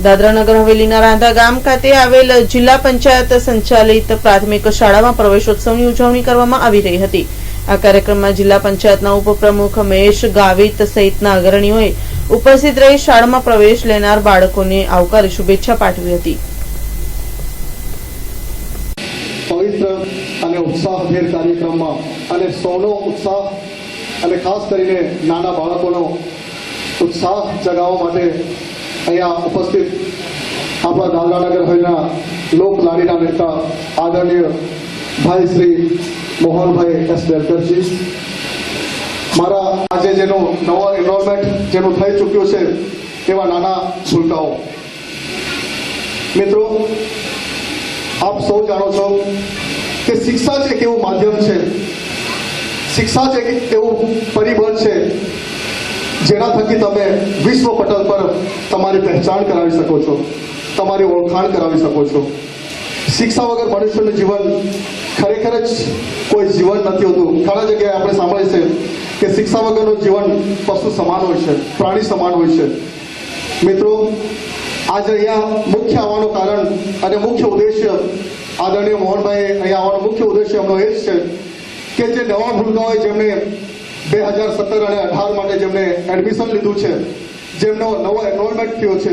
દાદરાનગર હવેલીના રાંધા ગામ ખાતે આવેલ જિલ્લા પંચાયત સંચાલિત પ્રાથમિક શાળામાં પ્રવેશોત્સવની ઉજવણી કરવામાં આવી રહી હતી। આ કાર્યક્રમમાં જિલ્લા પંચાયતના ઉપપ્રમુખ મહેશ ગાવિત સહિતના અગ્રણીઓએ ઉપસ્થિત રહી શાળામાં પ્રવેશ લેનાર બાળકોને આવકારી શુભેચ્છા પાઠવી હતી। પવિત્ર અને ઉત્સાહભેર કાર્યક્રમમાં અને સૌનો ઉત્સાહ અને ખાસ કરીને નાના બાળકોનો ઉત્સાહ જગાવવા માટે અહીંયા ઉપસ્થિત આપણા દાદરાનગર હવેલીના લોકલાડીના નેતા આદરણીય ભાઈ શ્રી મોહનભાઈ એસ દેવકરજી, મારા આજે જેનું નવો એનરોલમેન્ટ જેનું થઈ ચૂક્યું છે એવા નાના ભૂલકાઓ મિત્રો, આપ સૌ જાણો છો કે શિક્ષા જ એક એવું માધ્યમ છે, શિક્ષા જ એક એવું પરિબળ છે જેના થકી તમે વિશ્વ પટલ પર તમારી પહેચાન કરાવી શકો છો, તમારી ઓળખાણ કરાવી શકો છો। શિક્ષા વગર મનુષ્યનું જીવન ખરેખર જ કોઈ જીવન નથી હોતું। ઘણા જગ્યાએ આપણે સાંભળીએ છીએ કે શિક્ષા વગરનું જીવન પશુ સમાન હોય છે, પ્રાણી સમાન હોય છે। મિત્રો, આજે અહીંયા મુખ્ય આવવાનું કારણ અને મુખ્ય ઉદ્દેશ્ય આદરણીય મોહનભાઈ અહીંયા આવવાનો મુખ્ય ઉદ્દેશ્ય એમનો એ જ છે કે જે નવા ભૂલકાઓએ જેમણે 2017 અને 18 માટે જેમણે એડમિશન લીધું છે, જેમનો નવો એનરોલમેન્ટ થયો છે,